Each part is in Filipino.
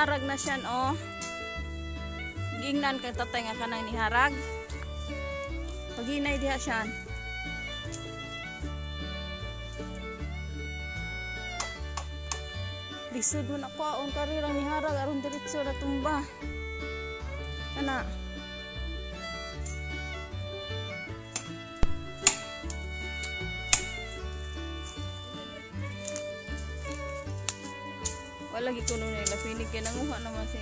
niharag na siya, oh. Gingnan kay tatay nga kanang niharag. Paghinay diha siya. Lisod mo na ko ang karirang niharag aron diretso na tumba. Kana. Wala gi kuno nila pinig kay nanguha naman si.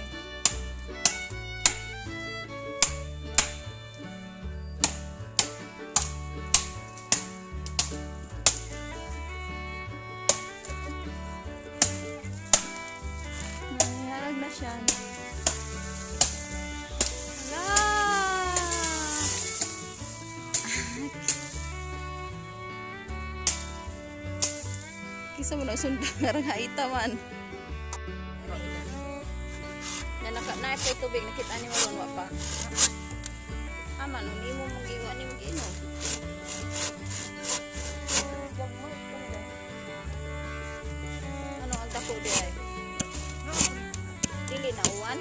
Nangiharag na siya. Hala! Kisa mo na sundang ngarang haita man. Na ito tubig nakita ni mo pa. Aman ni mo magiwa ni magino. Ano ang dako di ay? Dili na uwan.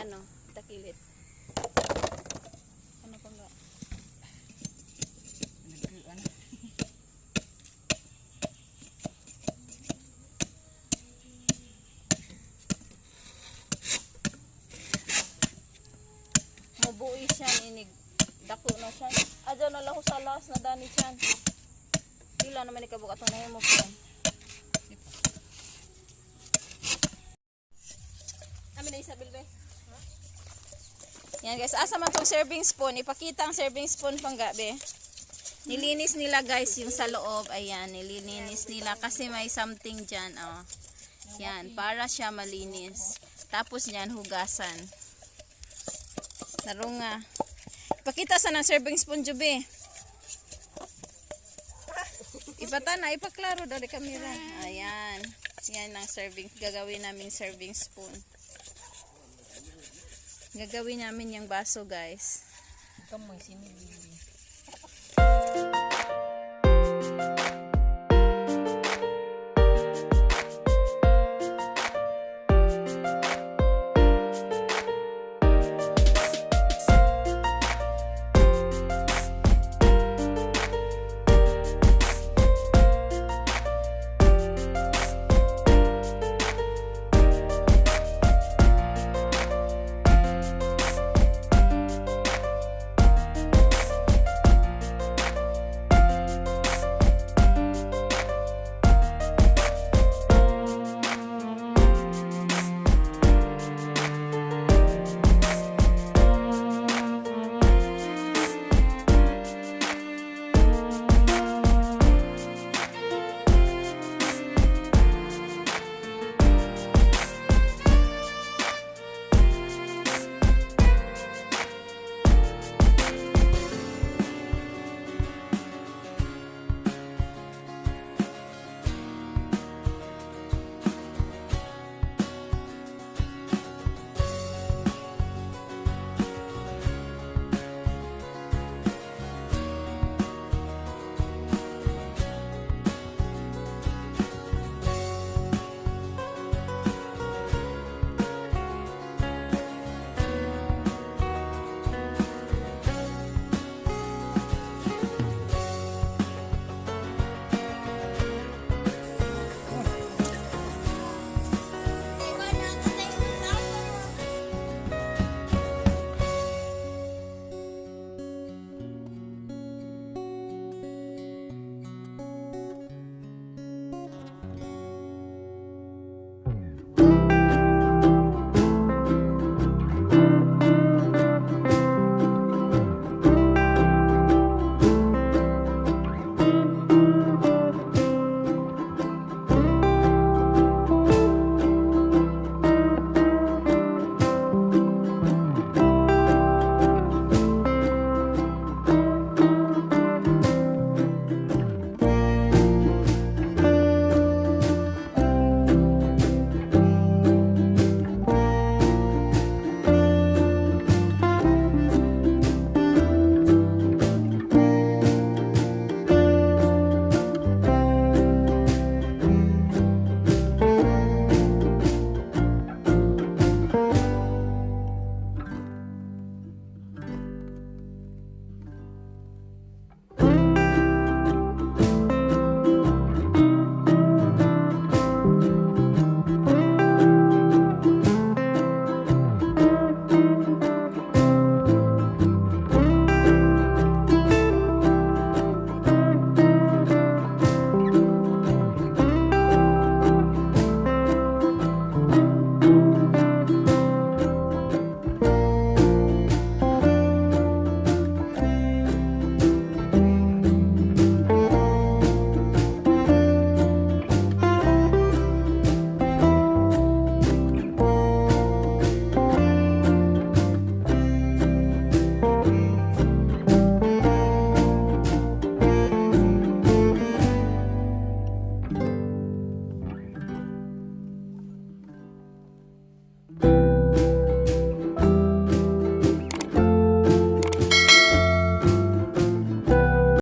Ano, takilit. Ano pa nga? Mabuhi siya, inig. Dako na siya. Adyo na lang sa las na dani siya. Pila naman ikabuka itong nahimo po. Amin na Isabel be. Yan guys, asa man tong serving spoon. Ipakita ang serving spoon panggabi. Nilinis nila guys yung sa loob. Ayan, nilinis nila kasi may something dyan. Oh. Yan, para siya malinis. Tapos yan, hugasan. Narunga. Ipakita sa ng serving spoon, Jubi. Ipata na, ipaklaro daw di kamera. Ayan. Yan ang serving, gagawin namin serving spoon. Gagawin namin yung baso guys. Kamoy sinili.